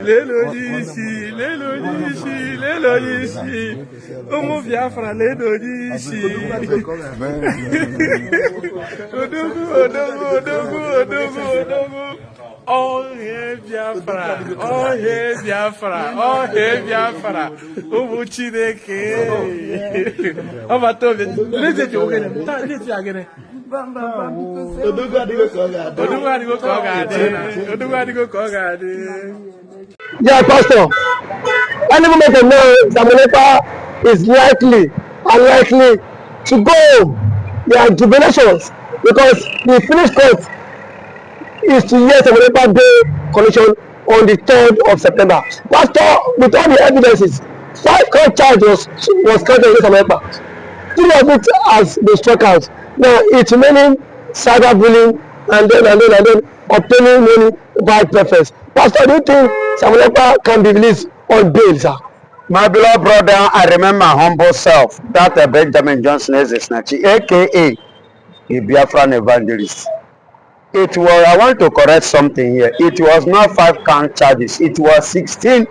Lelo yishi, Omo biafra, lelo yishi. Odogu. Oh hey biafra, Omo Chineke. Omatove, let's again. Yeah, Pastor. Any moment of now, Simon Ekpa is unlikely to go their jubilations because the Finnish court is to hear Simon Ekpa day condition on the 3rd of September. Pastor, with all the evidences, 5 count charges was counted against Simon Ekpa. 3 of it has been struck out. Now it's remaining cyberbullying and then obtaining money by preference. Pastor, do you think Simon Ekpa can be released on bail, sir? My beloved brother, I remember my humble self, that Benjamin Johnson is Snachi, aka a Biafran evangelist. It was, I want to correct something here. It was not 5 count charges, it was 16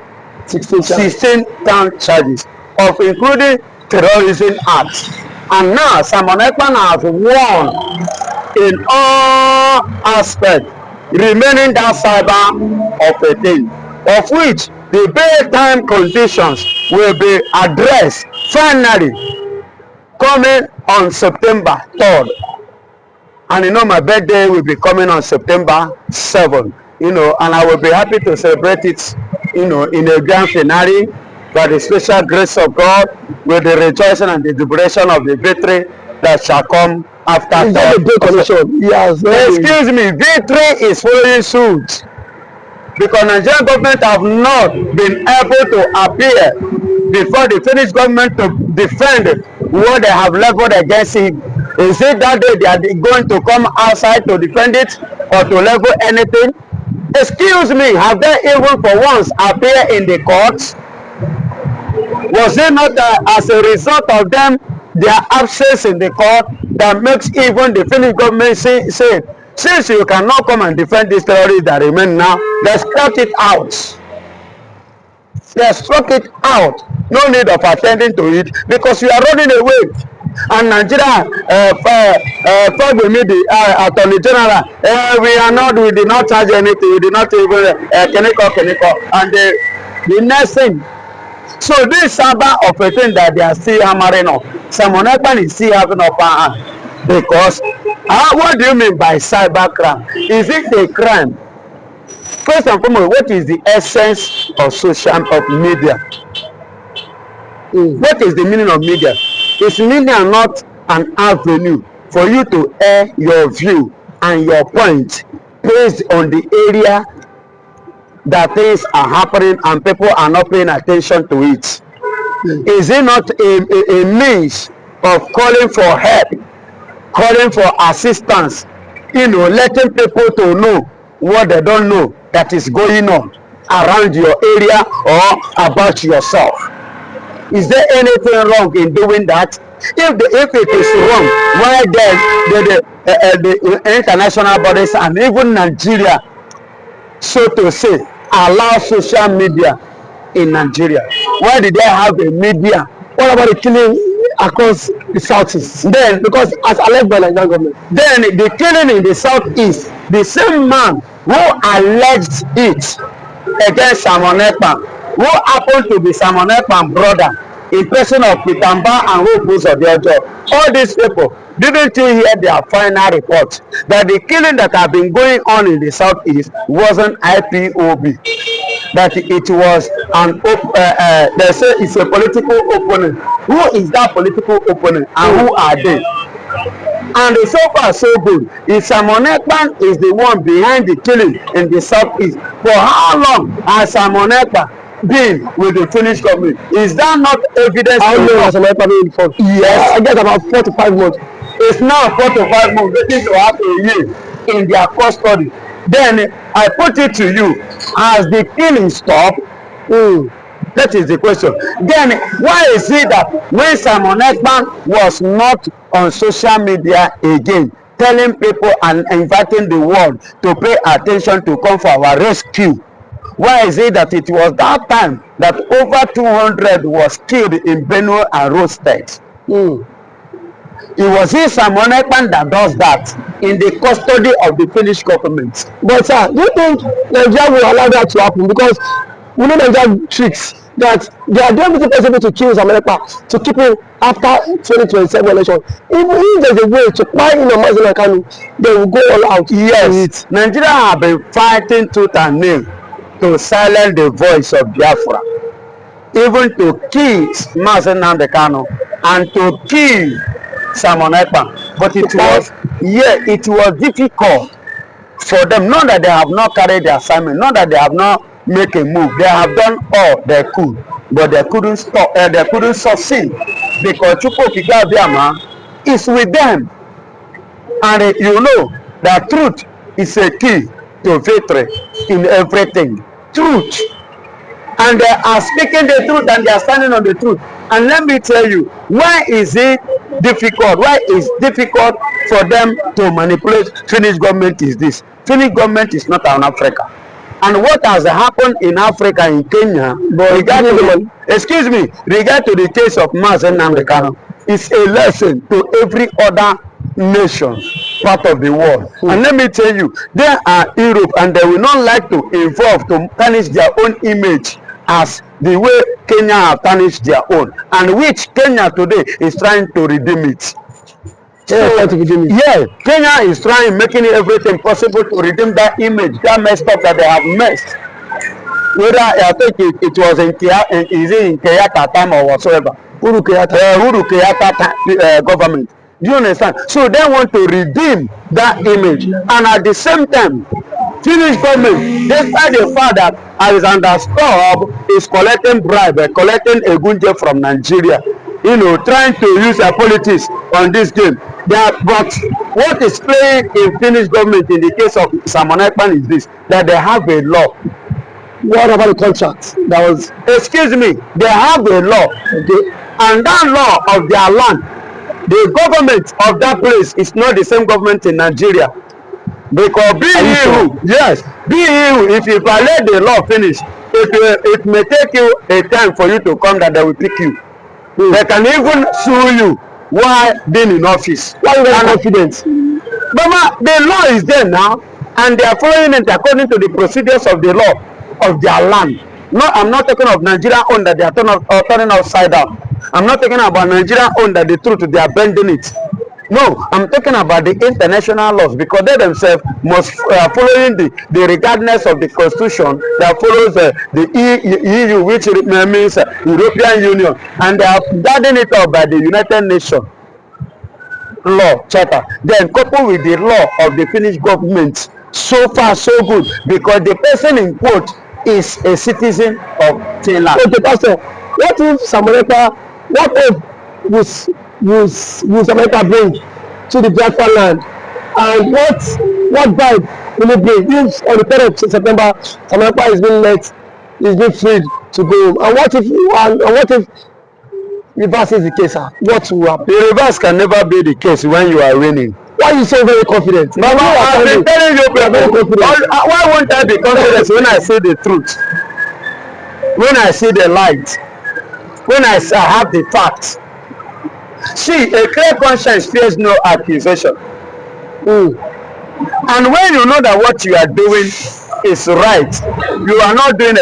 count charges of including terrorism acts. And now Simon Ekpa has won in all aspects, remaining that cyber of a thing, of which the bail time conditions will be addressed finally coming on September 3rd. And my birthday will be coming on September 7th, and I will be happy to celebrate it, in a grand finale by the special grace of God, with the rejoicing and the jubilation of the victory that shall come after. Is that a big condition? Yes. Excuse me, victory is following suit, because Nigerian government have not been able to appear before the Finnish government to defend what they have leveled against him. Is it that they are going to come outside to defend it or to level anything? Excuse me, have they even for once appeared in the courts? Was it not as a result of them, their absence in the court, that makes even the Finnish government say, since you cannot come and defend these terrorists that remain now, let's cut it out. Let's struck it out. No need of attending to it, because you are running away. And Nigeria, the Attorney General, we did not charge anything, we did not even Keneko, and the next thing. So this cyber of a thing that they are still hammering on, Simon Ekpa is still having upper hand, because what do you mean by cyber crime? Is it a crime? First and foremost, what is the essence of media? What is the meaning of media? Is media not an avenue for you to air your view and your point based on the area that things are happening and people are not paying attention to it? Is it not a means of calling for help, calling for assistance, letting people to know what they don't know that is going on around your area or about yourself? Is there anything wrong in doing that? If it is wrong, why then the international bodies and even Nigeria, so to say, allow social media in Nigeria? Why did they have a media? What about the killing across the southeast? Then, because as alleged by Nigerian government, then the killing in the southeast, the same man who alleged it against Simon Ekpa, who happened to be Simon Ekpa's brother, in person of Pitamba and Hopus of their job. All these people, didn't you hear their final report that the killing that have been going on in the southeast wasn't IPOB, that it was they say it's a political opponent? Who is that political opponent and who are they? And so far so good. If Simon Ekpa is the one behind the killing in the southeast, for how long has Simon Ekpa been with the Finnish government? Is that not evidence? How long has Simon Ekpa been informed? Yes, I guess about 4 to 5 months. It's now 4 to 5 months. They need to have a year in their custody. Then I put it to you, has the killing stopped? That is the question. Then why is it that when Simon Ekpa was not on social media again, telling people and inviting the world to pay attention to come for our rescue, Why is it that it was that time that over 200 was killed in Benue and roasted? It was Simon Ekpa that does that in the custody of the Finnish government. But sir, do you think Nigeria will allow that to happen? Because we know Nigeria tricks that they are doing everything possible to kill Simon Ekpa, to keep him after 2027 election. If there's a way to buy in nnamdikanu, they will go all out. Yes, Nigeria have been fighting tooth and nail to silence the voice of Biafra, even to kill nnamdikanu and to kill Simon Ekpa. But it was difficult for them. Not that they have not carried the assignment, not that they have not make a move. They have done all they could, but they couldn't stop. They couldn't succeed because Chukwuka Biama is with them, and you know that truth is a key to victory in everything. Truth, and they are speaking the truth and they are standing on the truth. And let me tell you, why is it difficult? Why is difficult for them to manipulate Finnish government? Is this Finnish government is not an Africa. And what has happened in Africa, in Kenya, regard to the case of nnamdikanu, is a lesson to every other nation, part of the world. And let me tell you, they are Europe and they will not like to involve to tarnish their own image as the way Kenya have tarnished their own, and which Kenya today is trying to redeem it. Yeah, Kenya is trying, making everything possible to redeem that image, that messed up that they have messed. Whether I think it was in Kenyatta time or whatsoever, Uhuru Kenyatta government. Do you understand? So they want to redeem that image, and at the same time, Finnish government, despite the fact that Alexander Stubb is collecting bribe, collecting a gunje from Nigeria, you know, trying to use their politics on this game. But what is playing in Finnish government in the case of Simon Ekpa is this, that they have a law. What about the contract? That was, excuse me, they have a law, okay? And that law of their land, the government of that place is not the same government in Nigeria. Because if you violate the law, finish, it may take you a time for you to come that they will pick you. They can even sue you while being in office. Why are you confident? But the law is there now, and they are following it according to the procedures of the law of their land. No, I'm not talking of Nigeria own that they are turning upside down. I'm not talking about Nigeria own that the truth they are bending it. No, I'm talking about the international laws, because they themselves must following the regardless of the constitution that follows the EU, which means European Union, and they are guarding it up by the United Nations law charter. Then coupled with the law of the Finnish government, so far so good, because the person in quote is a citizen of Finland. Okay, Pastor, what if Simon Ekpa, what if Simon Ekpa bring to the Biafra land, and what vibe will it bring if on the 3rd of September Simon Ekpa is being freed to go home? And what if reverse is the case, sir? What will happen? The reverse can never be the case when you are winning. Why are you so very confident? Mama, I've been telling you people, why won't I be confident when I say the truth, when I see the light, when I have the facts? See, a clear conscience fears no accusation. And when you know that what you are doing is right, you are not going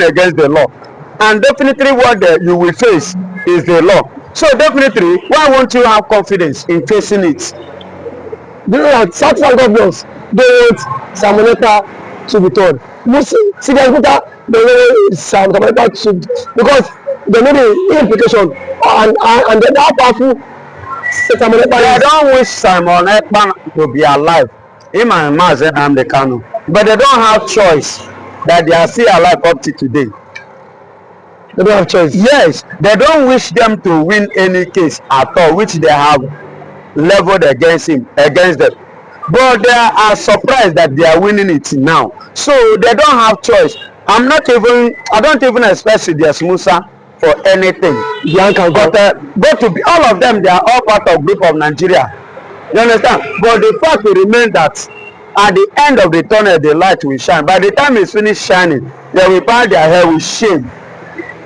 against the law. And definitely what you will face is the law. So definitely, why won't you have confidence in facing it? Do you know that Southern governors don't want Simon Ekpa to be told? See the Ekpa, they want Simon Ekpa to, because they know the implication and then how powerful Simon Ekpa is. They don't wish Simon Ekpa to be alive, him and nnamdikanu, but they don't have choice that they are still alive up to today. They don't have choice. Yes, they don't wish them to win any case at all, which they have leveled against them. But they are surprised that they are winning it now. So they don't have choice. I don't even expect their smusa for anything. But to be all of them, they are all part of group of Nigeria. You understand? But the fact will remain that At the end of the tunnel, the light will shine. By the time it's finished shining, they will bow their hair with shame.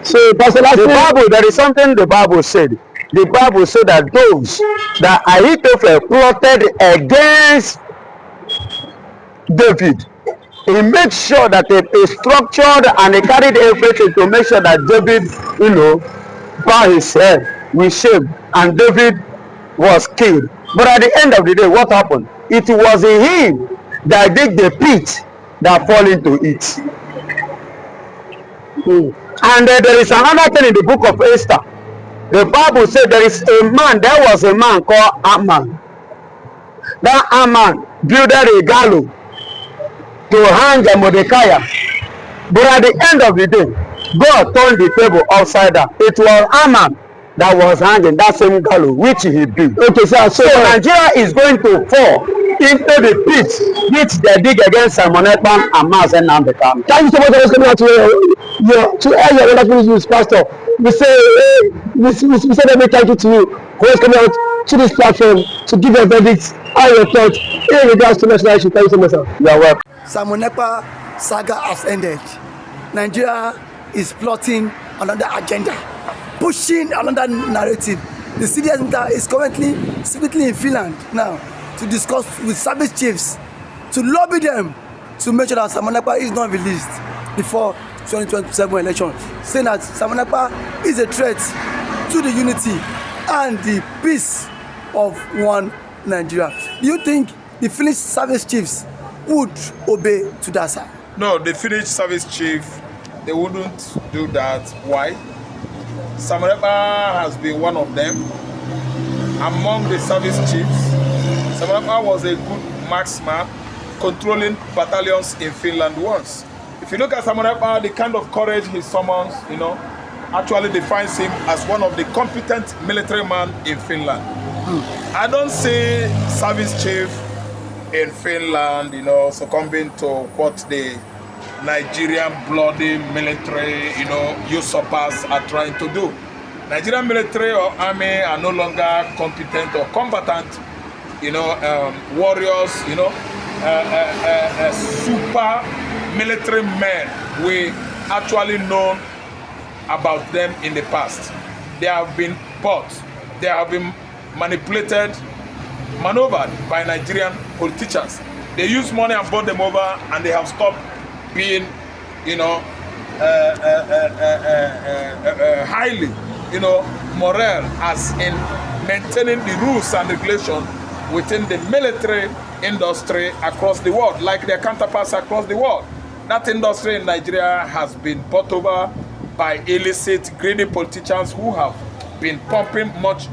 So, Pastor, last The Bible, there is something the Bible said. The Bible said that those that Ahithophel plotted against David, he made sure that he structured and he carried everything to make sure that David, bow his head with shame, and David was killed. But at the end of the day, what happened? It was him that dig the pit that fall into it. And there is another thing in the book of Esther. The Bible said there was a man called Amman. That Amman built a gallows to hang Mordecai. But at the end of the day, God turned the table upside down. It was Amman that was hanging that same gallows which he built. Okay, so Nigeria is going to fall into the pit which they dig against Simon Ekpa and nnamdikanu. thank you so much for coming out to air your wonderful news, Pastor. We say every thank you to you for coming out to this platform to give your verdict and your thoughts in regards to national issue. Thank you so much, sir. You are welcome. Simon Ekpa saga has ended. Nigeria is plotting another agenda, pushing another narrative. The CDS Center is currently secretly in Finland now to discuss with service chiefs to lobby them to make sure that Simon Ekpa is not released before 2027 election, saying that Simon Ekpa is a threat to the unity and the peace of one Nigeria. Do you think the Finnish service chiefs would obey to that side? No, the Finnish service chief, they wouldn't do that. Why? Simon Ekpa has been one of them. Among the service chiefs, Simon Ekpa was a good marksman, controlling battalions in Finland once. If you look at Simon Ekpa, the kind of courage he summons, actually defines him as one of the competent military men in Finland. I don't see service chief in Finland, succumbing to what the Nigerian bloody military, usurpers are trying to do. Nigerian military or army are no longer competent or combatant, warriors, super military men. We actually known about them in the past. They have been bought, they have been manipulated, maneuvered by Nigerian politicians. They use money and bought them over, and they have stopped being, highly, moral as in maintaining the rules and regulations within the military industry across the world, like their counterparts across the world. That industry in Nigeria has been bought over by illicit, greedy politicians who have been pumping much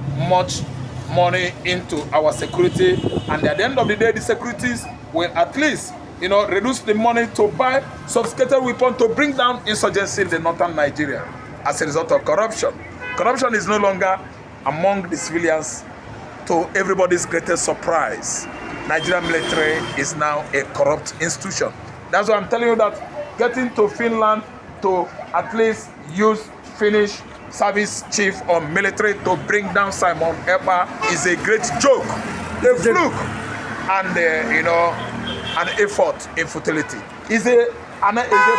money into our security, and at the end of the day, the securities will at least, reduce the money to buy sophisticated weapons to bring down insurgency in the northern Nigeria as a result of corruption. Corruption is no longer among the civilians, to everybody's greatest surprise. Nigerian military is now a corrupt institution. That's why I'm telling you that getting to Finland to at least use Finnish service chief or military to bring down Simon Ekpa is a great joke, a fluke, and an effort in futility. Is a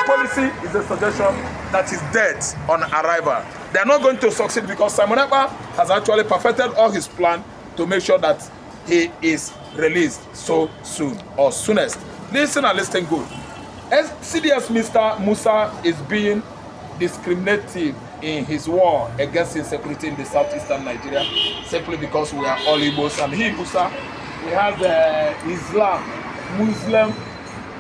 policy, is a suggestion that is dead on arrival. They are not going to succeed because Simon Ekpa has actually perfected all his plan to make sure that he is released so soon or soonest. Listen and listen good. CDS Mr. Musa is being discriminative in his war against insecurity in the southeastern Nigeria simply because we are all Igbos, and he, Musa, he has Islam, Muslim,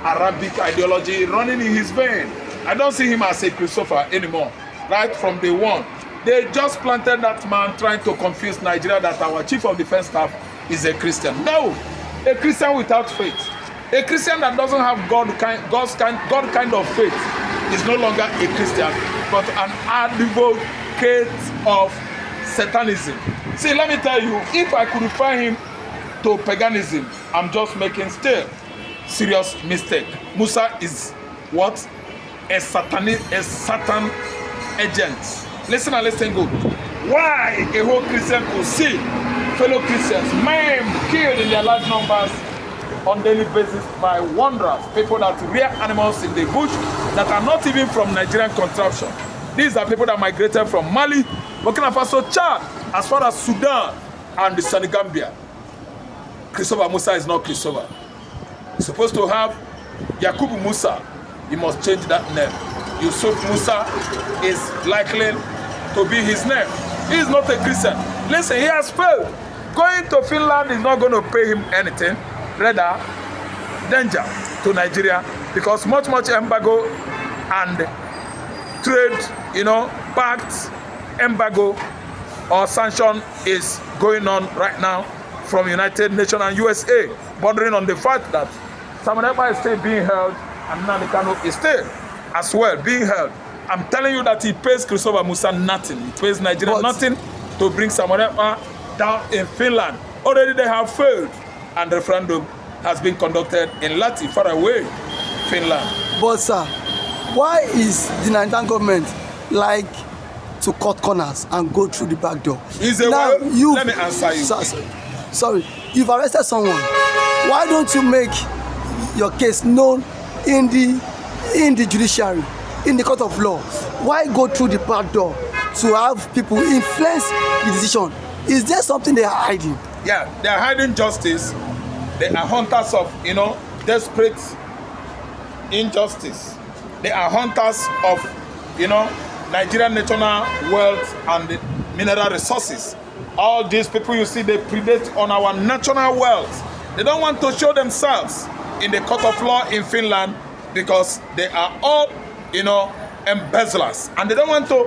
Arabic ideology running in his vein. I don't see him as a Christopher anymore. Right from day one, they just planted that man trying to confuse Nigeria that our chief of defense staff is a Christian. No, a Christian without faith. A Christian that doesn't have God kind of faith is no longer a Christian, but an advocate of Satanism. See, let me tell you, if I could refer him to paganism, I'm just making still serious mistake. Musa is what? A Satan agent. Listen and listen good. Why a whole Christian could see fellow Christians maimed, killed in their large numbers on daily basis by wanderers, people that rear animals in the bush that are not even from Nigerian contraption. These are people that migrated from Mali, Burkina Faso, Chad, as far as Sudan and the Senegambia. Christopher Musa is not Christopher. He's supposed to have Yakubu Musa. He must change that name. Yusuf Musa is likely to be his name. He is not a Christian. Listen, he has failed. Going to Finland is not going to pay him anything. Rather, danger to Nigeria, because much embargo and trade, pact, embargo or sanction is going on right now from United Nations and USA, bordering on the fact that Simon Ekpa is still being held and nnamdikanu is still as well being held. I'm telling you that he pays Christopher Musa nothing. He pays Nigeria nothing to bring Simon Ekpa down in Finland. Already they have failed, and the referendum has been conducted in Lati, far away, Finland. But sir, why is the Nigerian government like to cut corners and go through the back door? Let me answer you. Sorry, you've arrested someone. Why don't you make your case known in the judiciary, in the court of law? Why go through the back door to have people influence the decision? Is there something they are hiding? Yeah, they are hiding justice. They are hunters of, desperate injustice. They are hunters of, Nigerian national wealth and the mineral resources. All these people you see, they predate on our national wealth. They don't want to show themselves in the court of law in Finland because they are all, embezzlers, and they don't want to,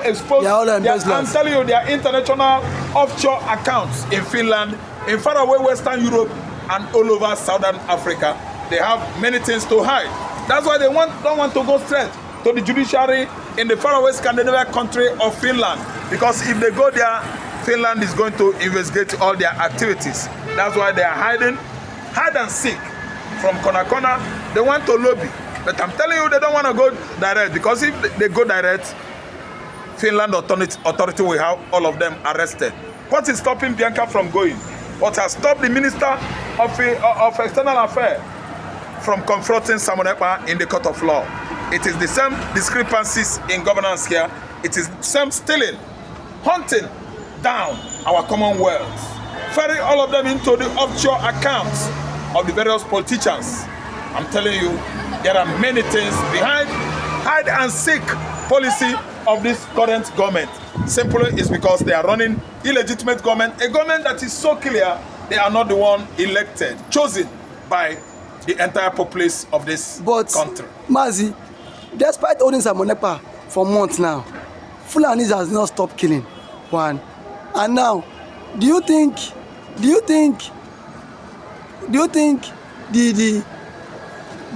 expose. They are all embezzlers. I'm telling you, their international offshore accounts in Finland, in faraway Western Europe, and all over Southern Africa. They have many things to hide. That's why they don't want to go straight to the judiciary in the faraway Scandinavian country of Finland, because if they go there, Finland is going to investigate all their activities. That's why they are hide and seek from corner. They want to lobby, but I'm telling you, they don't want to go direct, because if they go direct, Finland authority will have all of them arrested. What is stopping Bianca from going? What has stopped the Minister of External Affairs from confronting Simon Ekpa in the court of law? It is the same discrepancies in governance here. It is the same stealing, hunting down our commonwealth, ferrying all of them into the offshore accounts of the various politicians. I'm telling you, there are many things behind hide and seek policy of this current government. Simply is because they are running illegitimate government, a government that is so clear they are not the one elected, chosen by the entire populace of this country. Mazi, despite holding Simon Ekpa for months now, Fulanis has not stopped killing. One. And now, do you think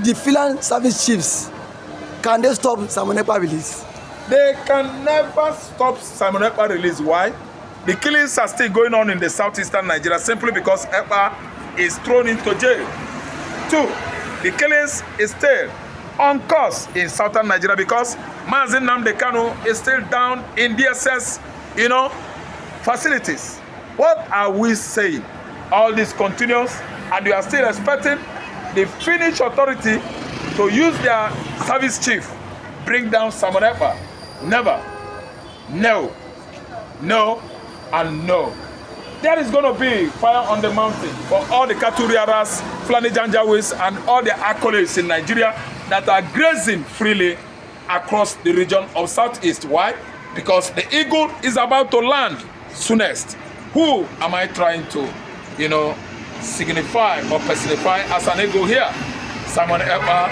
the Finland service chiefs, can they stop Simon Ekpa release? They can never stop Simon Ekpa release. Why? The killings are still going on in the southeastern Nigeria simply because Ekpa is thrown into jail. 2, the killings is still on course in southern Nigeria because nnamdikanu is still down in DSS, facilities. What are we saying? All this continues, and we are still expecting the Finnish authority to use their service chief, bring down Simon Ekpa. Never. No. No and no. There is going to be fire on the mountain for all the cattle rearers, Fulani Janjawis, and all the accolades in Nigeria that are grazing freely across the region of Southeast. Why? Because the eagle is about to land soonest. Who am I trying to, signify or personify as an eagle here? Simon Ekpa,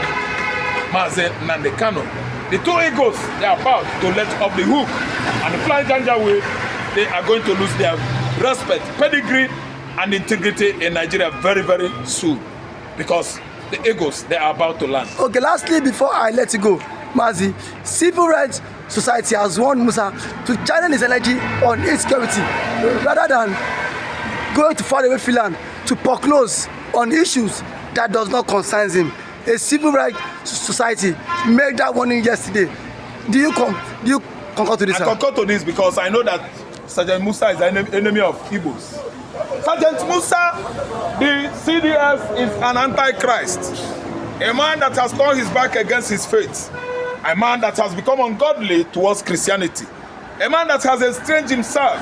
nnamdikanu. The 2 eagles, they are about to let off the hook, and the Fulani Janjaweed, they are going to lose their respect, pedigree, and integrity in Nigeria very, very soon, because the eagles, they are about to land. Okay, lastly, before I let you go, Mazi, Civil Rights Society has warned Musa to channel his energy on insecurity rather than going to faraway Finland to foreclose on issues that does not concern him. A Civil Rights Society made that warning yesterday. Do you concur to this? I concur to this because I know that Sergeant Musa is an enemy of Igbos. Sergeant Musa, the CDS, is an antichrist. A man that has turned his back against his faith. A man that has become ungodly towards Christianity. A man that has estranged himself,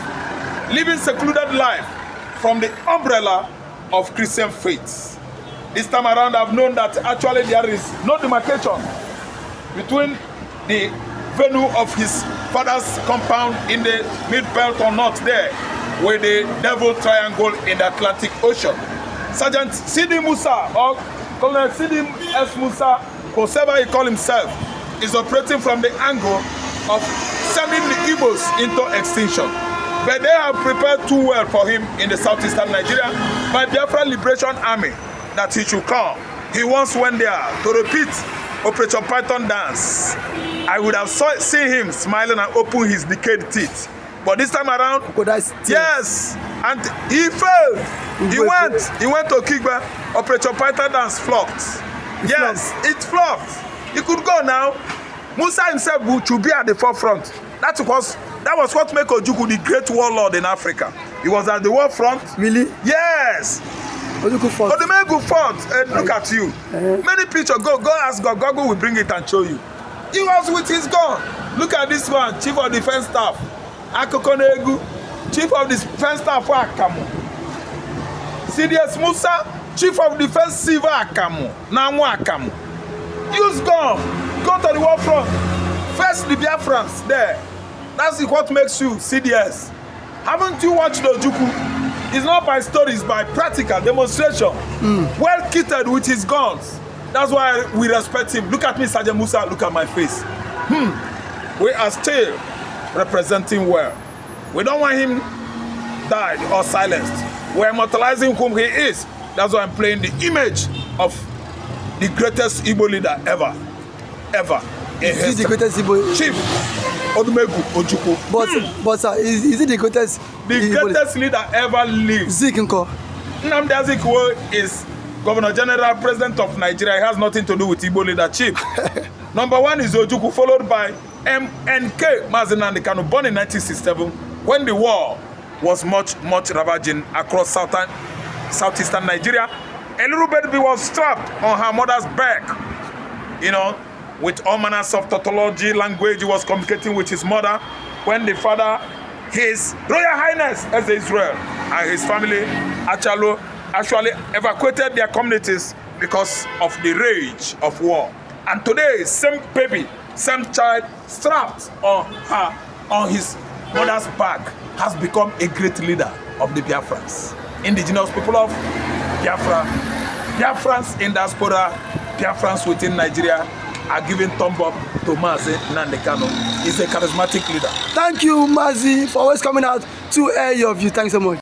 living secluded life from the umbrella of Christian faith. This time around, I've known that actually there is no demarcation between the venue of his father's compound in the mid-belt or not there, with the Devil Triangle in the Atlantic Ocean. Sergeant Sidi Musa, or Colonel Sidi S. Musa, whoever he call himself, is operating from the angle of sending the Igbos into extinction. But they have prepared too well for him in the southeastern Nigeria by Biafra Liberation Army that he should come. He once went there to repeat Operation Python dance. I would have seen him smiling and open his decayed teeth. But this time around, yes, and he failed. He went to Kigba. Operation Python dance flopped. Yes, it flopped. He could go now. Musa himself should be at the forefront. That was what made Ojukwu the great warlord in Africa. He was at the war front. Really? Yes. Ojukwu fought. Odumegu fought. Look at you. Many pictures. Go ask God. God will bring it and show you. He was with his gun. Look at this one, Chief of Defense Staff. Akokonegu, Chief of Defense Staff for Akamu. CDS Musa, Chief of Defense Civil Akamu. Namu Akamu. Use gun. Go to the war front. First the Biafrans there. That's what makes you CDS. Haven't you watched Ojukwu? It's not by stories, by practical demonstration. Well kitted with his guns. That's why we respect him. Look at me, Sergeant Musa. Look at my face. We are still representing well. We don't want him died or silenced. We're immortalizing whom he is. That's why I'm playing the image of the greatest Igbo leader ever. Is he the greatest Igbo? Chief Odumegu Ojukwu. But sir, is he the greatest? The greatest leader ever lived. Zikinko. Nnamdikanu is Governor General, President of Nigeria. It has nothing to do with Igbo leadership. Number one is Ojukwu, followed by MNK, nnamdikanu, born in 1967, when the war was much ravaging across southeastern Nigeria. A little baby was strapped on her mother's back, you know, with all manners of tautology, language. He was communicating with his mother when the father, His Royal Highness as Israel, and his family actually evacuated their communities because of the rage of war. And today, same baby, same child, strapped on his mother's back, has become a great leader of the Biafrans. Indigenous people of Biafra, Biafrans in diaspora, Biafrans within Nigeria are giving thumb up to Mazi nnamdikanu. He's a charismatic leader. Thank you, Mazi, for always coming out to air your view. Thanks so much.